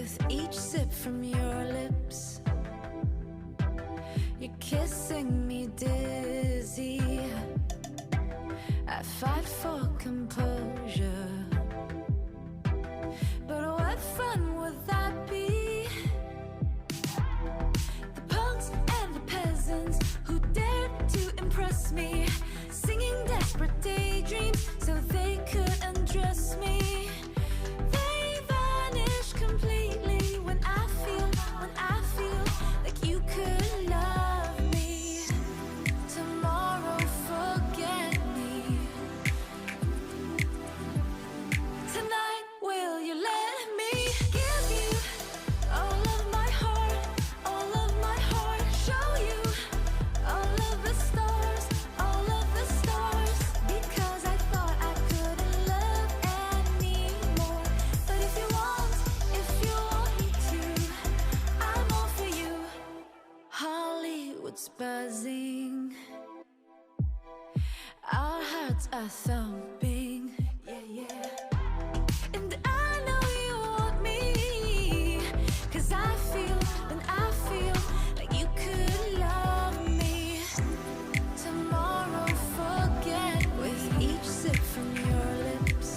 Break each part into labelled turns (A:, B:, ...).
A: with each sip from your lips. You're kissing me dizzy. I fight for composure, but what fun would that be? The punks and the peasants who dared to impress me, singing desperate daydreams so they could undress me. They vanish completely when I feel like you could love me. Tomorrow, forget me. Tonight, will you let me give you all of my heart, all of my heart? Show you all of the stars, all of the stars. Because I thought I couldn't love anymore. But if you want me to, I'm all for you. Hollywood's buzzing, our hearts are thumping. Yeah, yeah. And I know you want me, 'cause I feel like you could love me. Tomorrow, forget with each sip from your lips.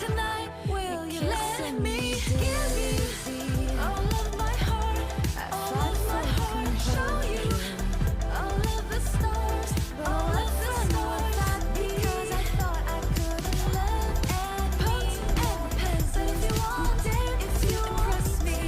A: Tonight, will you let me give you all of my heart, all of my heart? Show you all of the stars, all of the stars. Because I thought I couldn't love anymore. But if you want, if you impress me,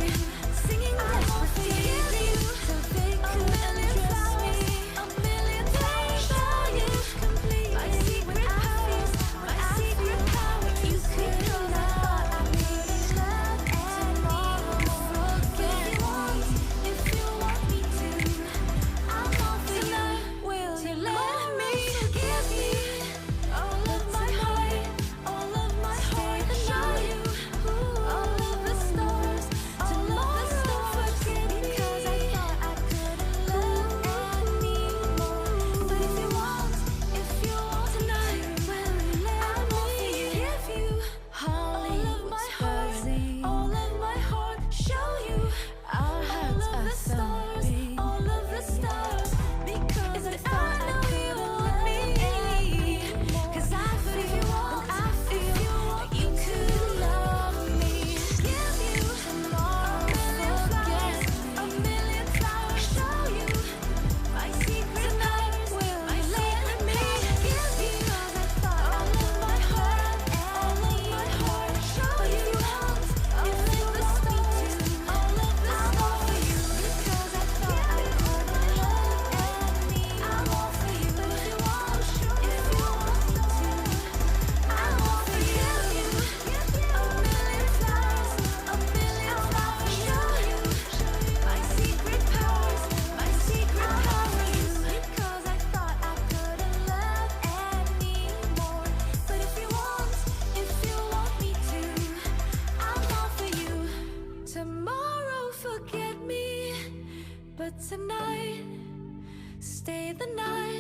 A: singing desperate daydreams so they could undress me. A million times, show you complete my secret powers, my secret powers. You could know I thought I couldn't love anymore. Forget me if you want me to. I'm all for you. Will you let me give you all of my heart, all of my heart? Show you all of the stars, all of the stars. Because I thought I couldn't love anymore. But if you want tonight, will you let me give you all of my heart, all of my heart? Show you all of the stars, all of the stars. Because I thought I couldn't love me. 'Cause I feel like you could love me. Give you tomorrow, forget a million flowers. Show you my secret powers. Will you let me give you? 'Cause I thought all of my heart, all of my heart. Show you all of the stars, all of the stars. Because I thought I couldn't love anymore. I'm all for you. But if you want me to, I'm all for you. A million flowers, a million flowers. Show you my secret powers, my secret powers. Because I thought I couldn't love anymore. But if you want me to, I'm all for you. Tomorrow, forget me. But tonight, stay the night.